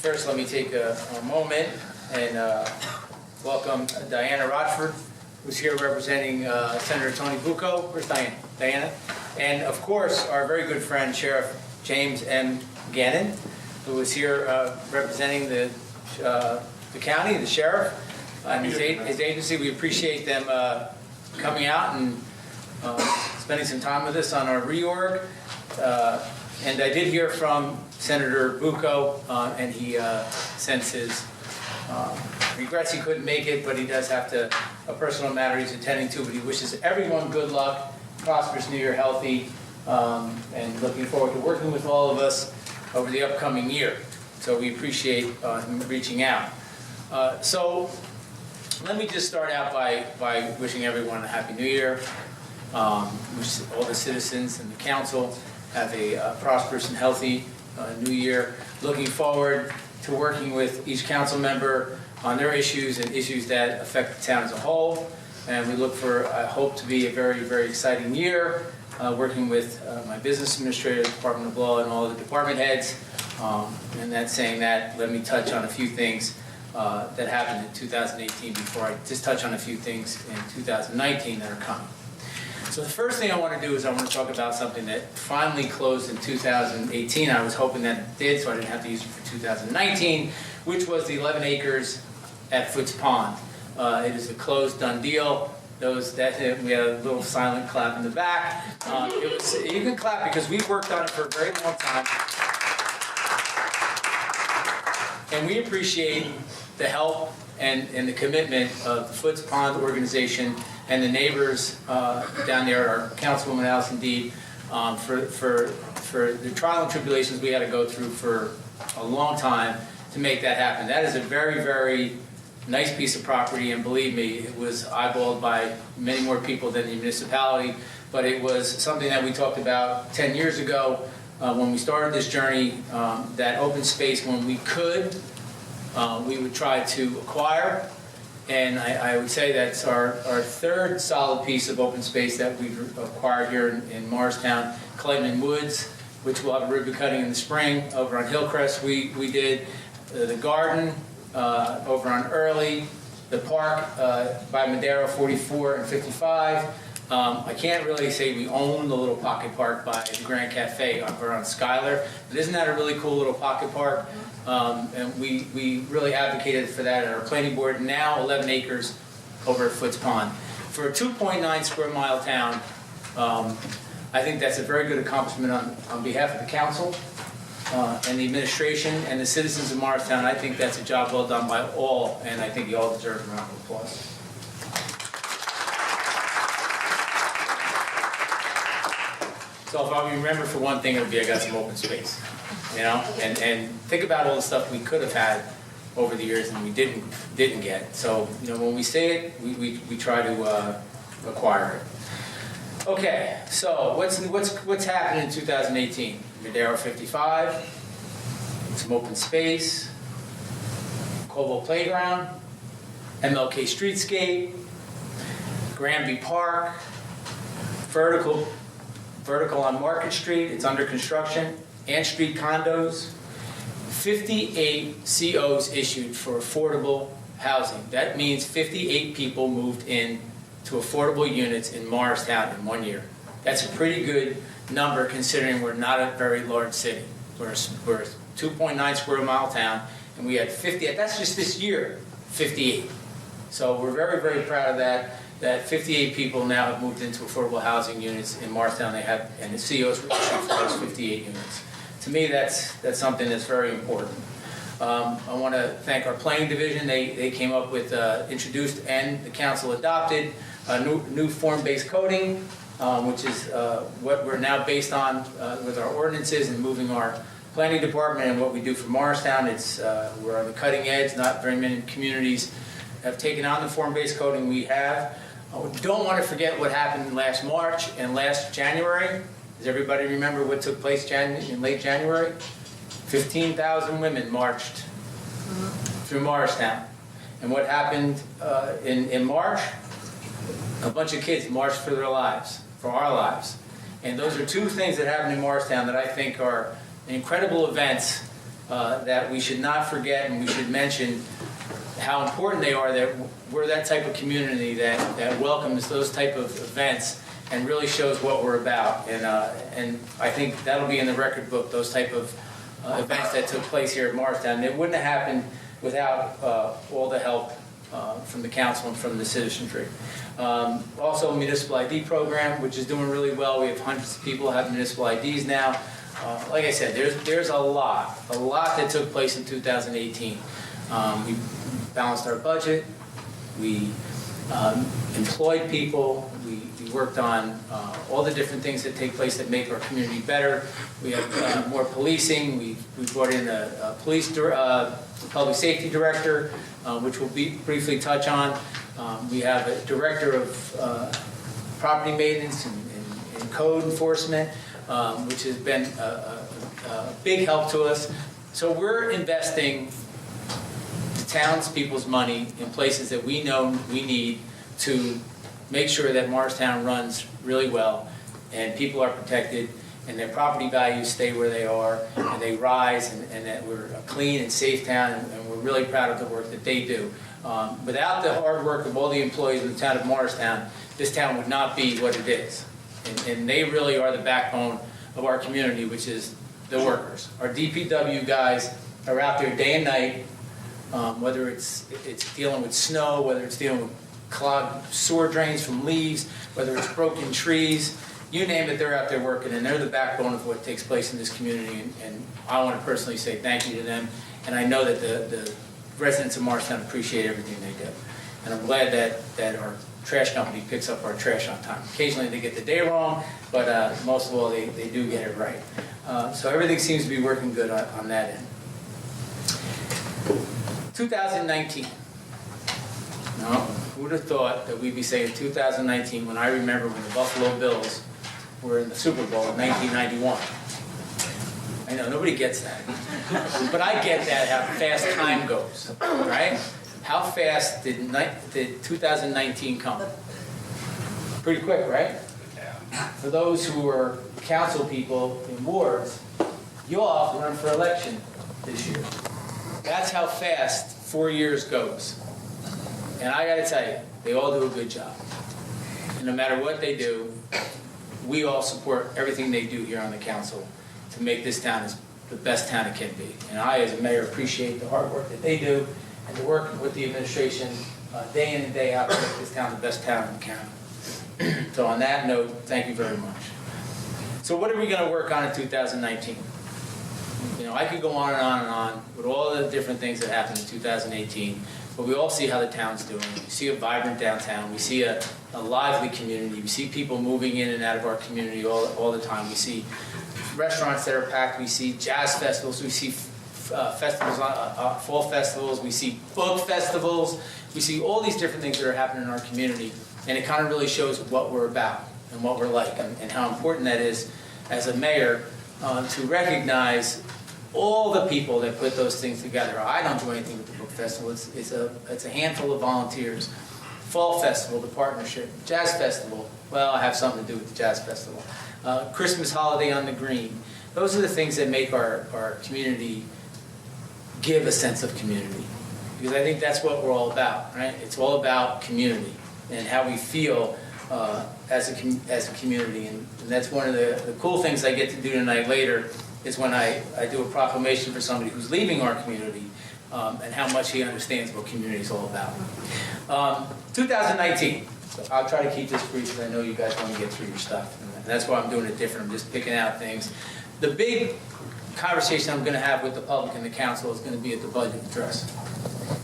First, let me take a moment and welcome Diana Rochford, who's here representing Senator Tony Bucco. Where's Diana? Diana. And of course, our very good friend, Sheriff James M. Gannon, who is here representing the county, the sheriff, and his agency. We appreciate them coming out and spending some time with us on our reorg. And I did hear from Senator Bucco, and he sends his regrets he couldn't make it, but he does have a personal matter he's attending to, but he wishes everyone good luck, prosperous New Year, healthy, and looking forward to working with all of us over the upcoming year. So we appreciate him reaching out. So let me just start out by wishing everyone a Happy New Year. Wish all the citizens and the council have a prosperous and healthy new year. Looking forward to working with each council member on their issues and issues that affect the town as a whole. And we look for, I hope to be a very, very exciting year, working with my business administrator, Department of Law, and all the department heads. And that saying that, let me touch on a few things that happened in 2018 before I just touch on a few things in 2019 that are coming. So the first thing I want to do is I want to talk about something that finally closed in 2018. I was hoping that it did, so I didn't have to use it for 2019, which was the 11 acres at Foots Pond. It is a closed, done deal. We had a little silent clap in the back. You can clap because we worked on it for a very long time. And we appreciate the help and the commitment of the Foots Pond organization and the neighbors down there, our Councilwoman Allison Deeb, for the trial and tribulations we had to go through for a long time to make that happen. That is a very, very nice piece of property, and believe me, it was eyeballed by many more people than the municipality, but it was something that we talked about 10 years ago when we started this journey, that open space, when we could, we would try to acquire. And I would say that's our third solid piece of open space that we've acquired here in Morristown. Clayton Woods, which we'll have a ribbon cutting in the spring. Over on Hillcrest, we did the garden over on Early, the park by Madero 44 and 55. I can't really say we own the little pocket park by the Grand Cafe over on Schuyler, but isn't that a really cool little pocket park? And we really advocated for that at our planning board. Now 11 acres over at Foots Pond. For a 2.9 square mile town, I think that's a very good accomplishment on behalf of the council and the administration and the citizens of Morristown. I think that's a job well done by all, and I think you all deserve a round of applause. So if I remember for one thing, it would be I got some open space, you know, and think about all the stuff we could have had over the years and we didn't get. So, you know, when we say it, we try to acquire it. Okay, so what's happened in 2018? Madero 55, some open space, Colville Playground, MLK Streetscape, Granby Park, vertical on Market Street, it's under construction, Ann Street condos, 58 COs issued for affordable housing. That means 58 people moved in to affordable units in Morristown in 1 year. That's a pretty good number considering we're not a very large city. We're a 2.9 square mile town, and we had 58, that's just this year, 58. So we're very, very proud of that. That 58 people now have moved into affordable housing units in Morristown. They have, and the COs were issued for those 58 units. To me, that's something that's very important. I want to thank our planning division. They came up with, introduced and the council adopted a new form-based coding, which is what we're now based on with our ordinances and moving our planning department and what we do for Morristown. We're on the cutting edge. Not very many communities have taken on the form-based coding we have. We don't want to forget what happened last March and last January. Does everybody remember what took place in late January? 15,000 women marched through Morristown. And what happened in March? A bunch of kids marched for their lives, for our lives. And those are two things that happened in Morristown that I think are incredible events that we should not forget, and we should mention how important they are, that we're that type of community that welcomes those type of events and really shows what we're about. And I think that'll be in the record book, those type of events that took place here at Morristown. It wouldn't have happened without all the help from the council and from the citizenry. Also a municipal ID program, which is doing really well. We have hundreds of people have municipal IDs now. Like I said, there's a lot that took place in 2018. We balanced our budget. We employed people. We worked on all the different things that take place that make our community better. We have more policing. We brought in a public safety director, which we'll briefly touch on. We have a director of property maintenance and code enforcement, which has been a big help to us. So we're investing the townspeople's money in places that we know we need to make sure that Morristown runs really well and people are protected and their property values stay where they are and they rise, and that we're a clean and safe town, and we're really proud of the work that they do. Without the hard work of all the employees in the town of Morristown, this town would not be what it is. And they really are the backbone of our community, which is the workers. Our DPW guys are out there day and night, whether it's dealing with snow, whether it's dealing with clogged sewer drains from leaves, whether it's broken trees, you name it, they're out there working, and they're the backbone of what takes place in this community. And I want to personally say thank you to them, and I know that the residents of Morristown appreciate everything they do. And I'm glad that our trash company picks up our trash on time. Occasionally they get the day wrong, but most of all they do get it right. So everything seems to be working good on that end. 2019. No, who would have thought that we'd be saying 2019 when I remember when the Buffalo Bills were in the Super Bowl in 1991. I know, nobody gets that. But I get that, how fast time goes, right? How fast did 2019 come? Pretty quick, right? For those who are council people in wards, you all have to run for election this year. That's how fast 4 years goes. And I got to tell you, they all do a good job. And no matter what they do, we all support everything they do here on the council to make this town the best town it can be. And I, as a mayor, appreciate the hard work that they do and to work with the administration day in and day out to make this town the best town in the county. So on that note, thank you very much. So what are we going to work on in 2019? You know, I could go on and on and on with all the different things that happened in 2018, but we all see how the town's doing. We see a vibrant downtown. We see a lively community. We see people moving in and out of our community all the time. We see restaurants that are packed. We see jazz festivals. We see festivals, fall festivals. We see book festivals. We see all these different things that are happening in our community, and it kind of really shows what we're about and what we're like, and how important that is as a mayor to recognize all the people that put those things together. I don't do anything with the book festival. It's a handful of volunteers. Fall festival, the partnership. Jazz festival, well, I have something to do with the jazz festival. Christmas holiday on the green. Those are the things that make our community give a sense of community. Because I think that's what we're all about, right? It's all about community and how we feel as a community. And that's one of the cool things I get to do tonight later is when I do a proclamation for somebody who's leaving our community and how much he understands what community is all about. 2019. So I'll try to keep this brief because I know you guys want to get through your stuff. And that's why I'm doing it different. I'm just picking out things. The big conversation I'm going to have with the public and the council is going to be at the budget address.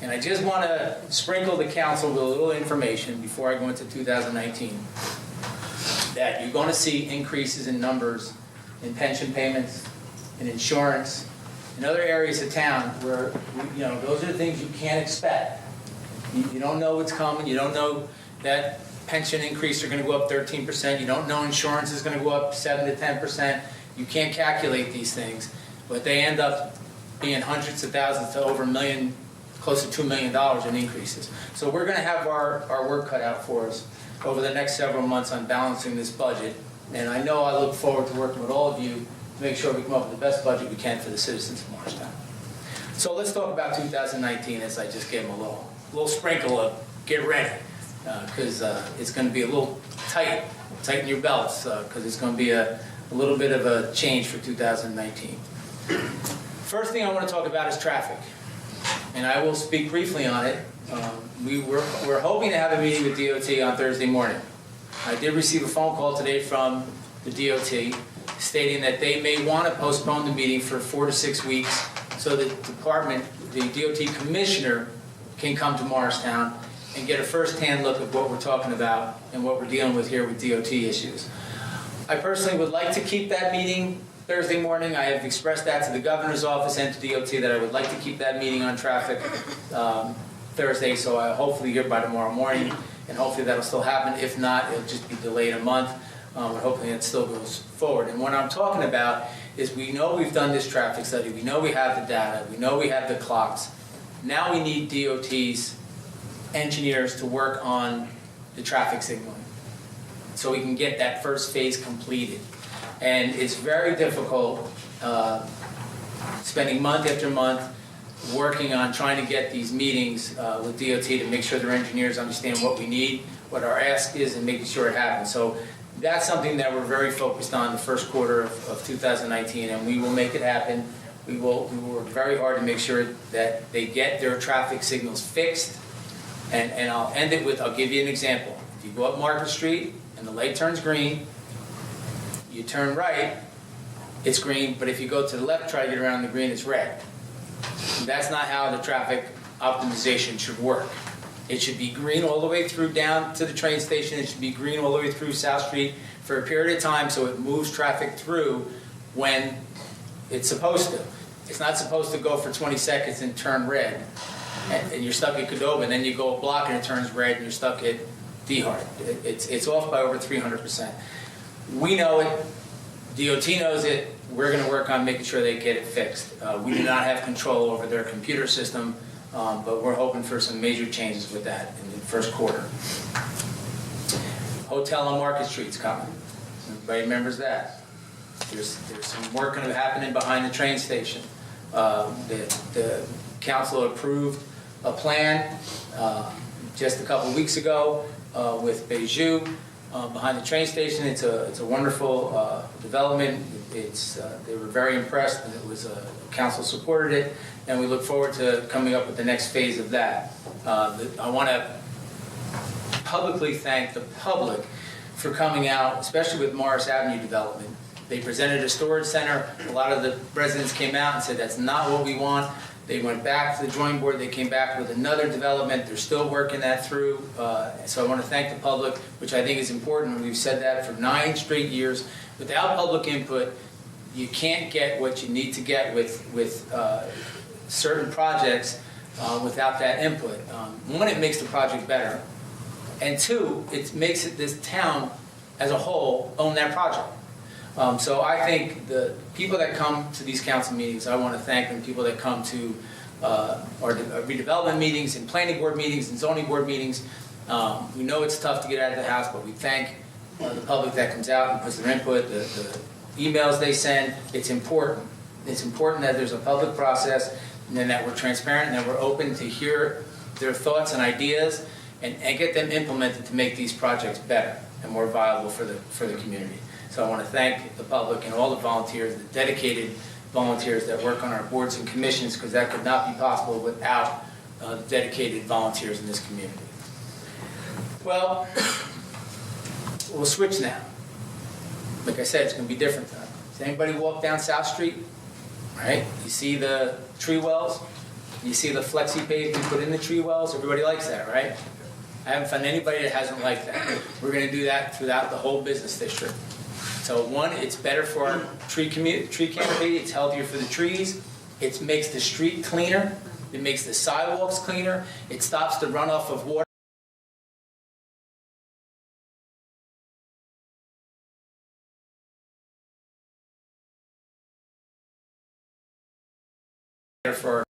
And I just want to sprinkle the council with a little information before I go into 2019. That you're going to see increases in numbers in pension payments, in insurance, in other areas of town where, you know, those are the things you can't expect. You don't know what's coming. You don't know that pension increase are going to go up 13%. You don't know insurance is going to go up 7 to 10%. You can't calculate these things, but they end up being hundreds of thousands to over $1 million, close to $2 million in increases. So we're going to have our work cut out for us over the next several months on balancing this budget. And I know I look forward to working with all of you to make sure we come up with the best budget we can for the citizens of Morristown. So let's talk about 2019 as I just gave them a little sprinkle of get ready, because it's going to be a little tight. Tighten your belts, because it's going to be a little bit of a change for 2019. First thing I want to talk about is traffic, and I will speak briefly on it. We're hoping to have a meeting with DOT on Thursday morning. I did receive a phone call today from the DOT stating that they may want to postpone the meeting for 4 to 6 weeks so the DOT commissioner can come to Morristown and get a first-hand look at what we're talking about and what we're dealing with here with DOT issues. I personally would like to keep that meeting Thursday morning. I have expressed that to the governor's office and to DOT that I would like to keep that meeting on traffic Thursday, so I hopefully hear by tomorrow morning, and hopefully that'll still happen. If not, it'll just be delayed a month, but hopefully it still goes forward. And what I'm talking about is we know we've done this traffic study, we know we have the data, we know we have the clocks. Now we need DOT's engineers to work on the traffic signaling so we can get that first phase completed. And it's very difficult spending month after month working on trying to get these meetings with DOT to make sure their engineers understand what we need, what our ask is, and making sure it happens. So that's something that we're very focused on the first quarter of 2019, and we will make it happen. We will work very hard to make sure that they get their traffic signals fixed. And I'll end it with, I'll give you an example. If you go up Market Street and the light turns green, you turn right, it's green, but if you go to the left, try to get around the green, it's red. That's not how the traffic optimization should work. It should be green all the way through down to the train station. It should be green all the way through South Street for a period of time so it moves traffic through when it's supposed to. It's not supposed to go for 20 seconds and turn red, and you're stuck at Cadova, and then you go a block and it turns red and you're stuck at DeHart. It's off by over 300%. We know it. DOT knows it. We're going to work on making sure they get it fixed. We do not have control over their computer system, but we're hoping for some major changes with that in the first quarter. Hotel on Market Street's coming. Everybody remembers that. There's some work going to be happening behind the train station. The council approved a plan just a couple weeks ago with Beijing behind the train station. It's a wonderful development. They were very impressed, and it was council supported it, and we look forward to coming up with the next phase of that. I want to publicly thank the public for coming out, especially with Morris Avenue development. They presented a storage center. A lot of the residents came out and said that's not what we want. They went back to the drawing board. They came back with another development. They're still working that through. So I want to thank the public, which I think is important. We've said that for 9 straight years. Without public input, you can't get what you need to get with certain projects without that input. One, it makes the project better. And 2, it makes it this town as a whole own that project. So I think the people that come to these council meetings, I want to thank them. People that come to our redevelopment meetings and planning board meetings and zoning board meetings. We know it's tough to get out of the house, but we thank the public that comes out and puts their input, the emails they send. It's important. It's important that there's a public process, and then that we're transparent and that we're open to hear their thoughts and ideas and get them implemented to make these projects better and more viable for the community. So I want to thank the public and all the volunteers, the dedicated volunteers that work on our boards and commissions, because that could not be possible without the dedicated volunteers in this community. Well, we'll switch now. Like I said, it's going to be different tonight. Does anybody walk down South Street? Right? You see the tree wells? You see the flexi pave we put in the tree wells? Everybody likes that, right? I haven't found anybody that hasn't liked that. We're going to do that throughout the whole business district. So 1, it's better for our tree canopy. It's healthier for the trees. It makes the street cleaner. It makes the sidewalks cleaner. It stops the runoff of water for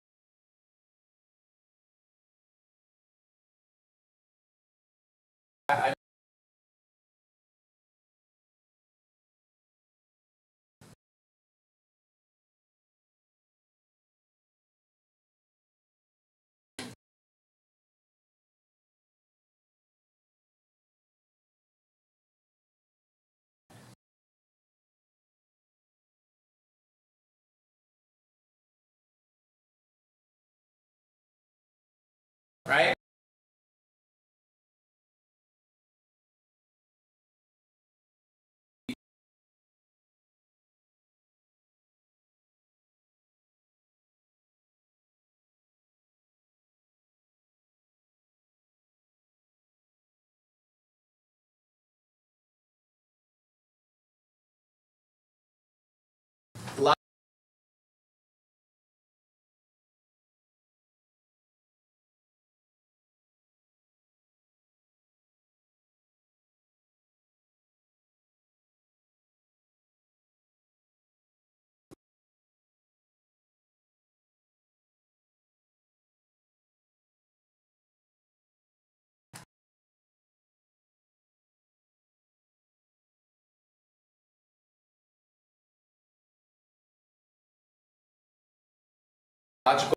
logical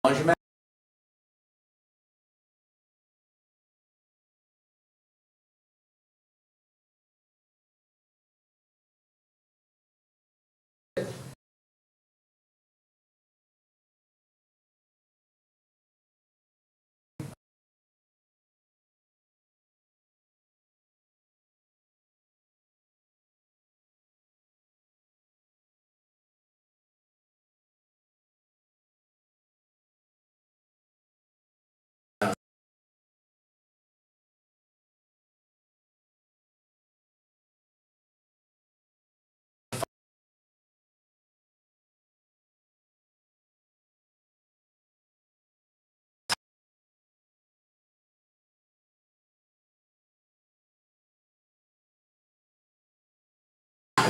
laundromat.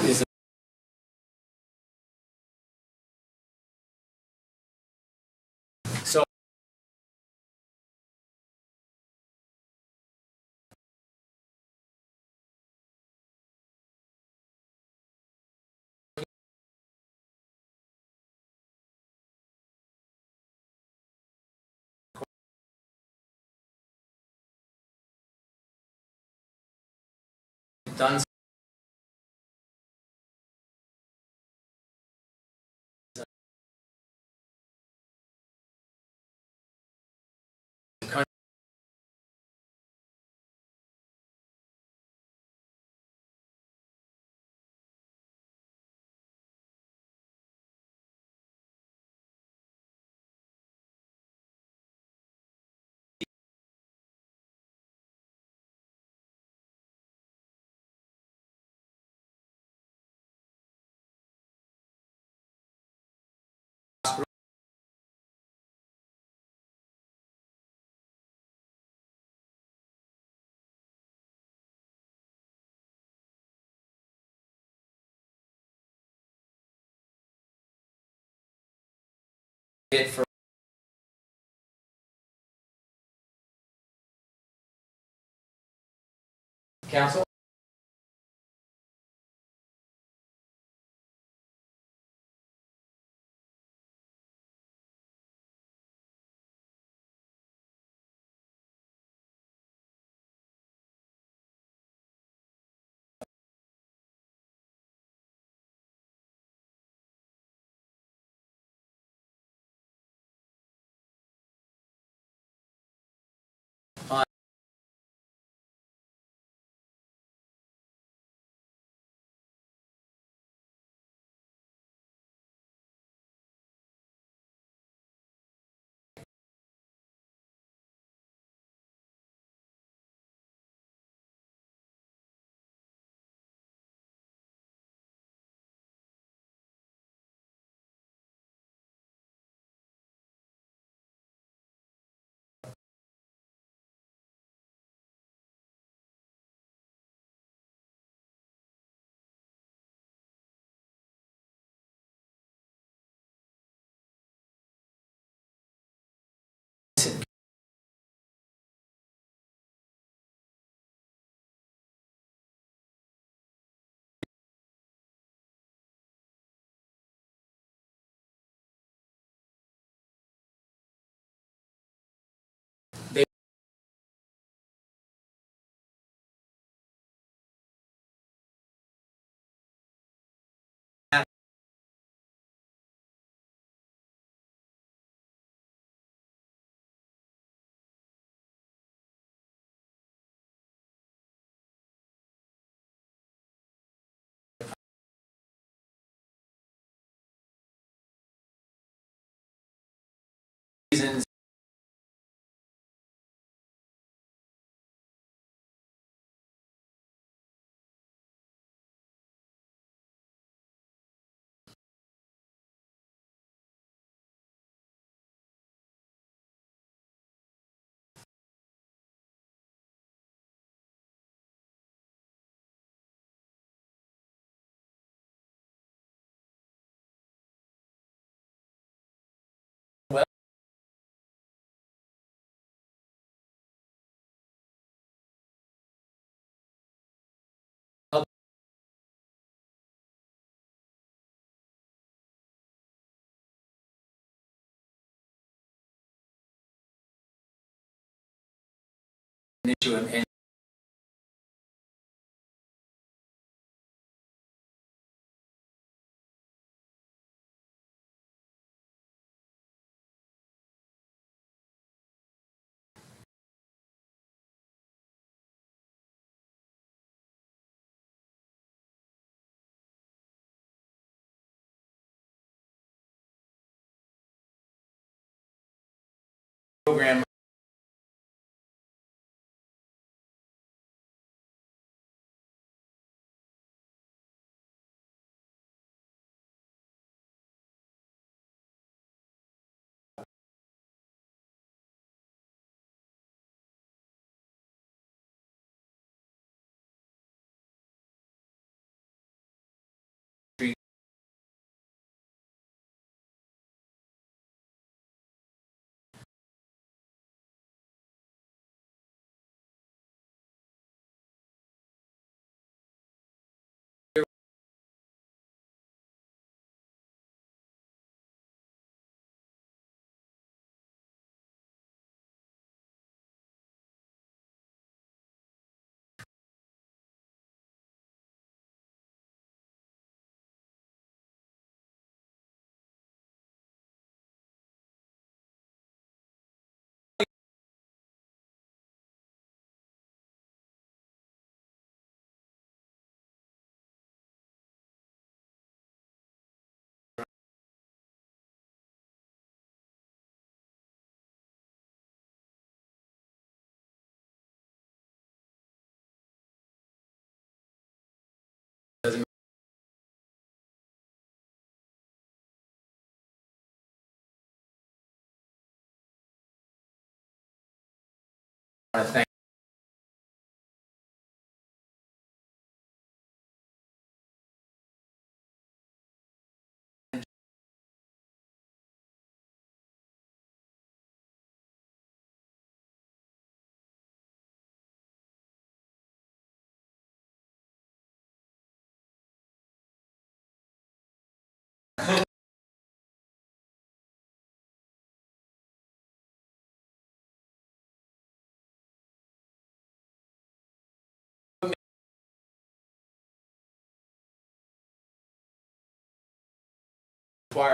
Is so done it for council. issue and program. I want to thank choir.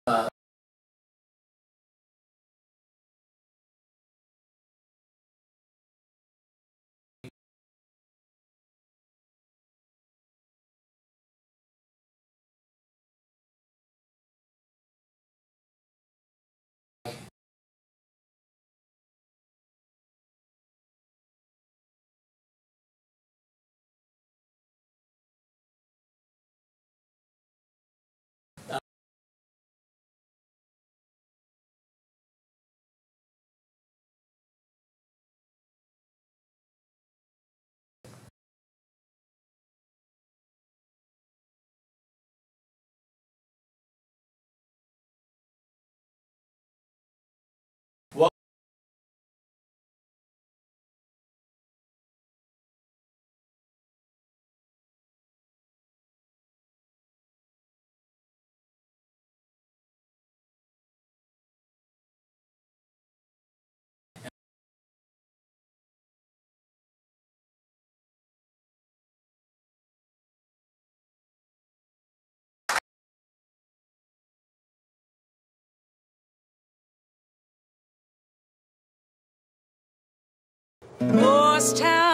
Uh, well, Morristown.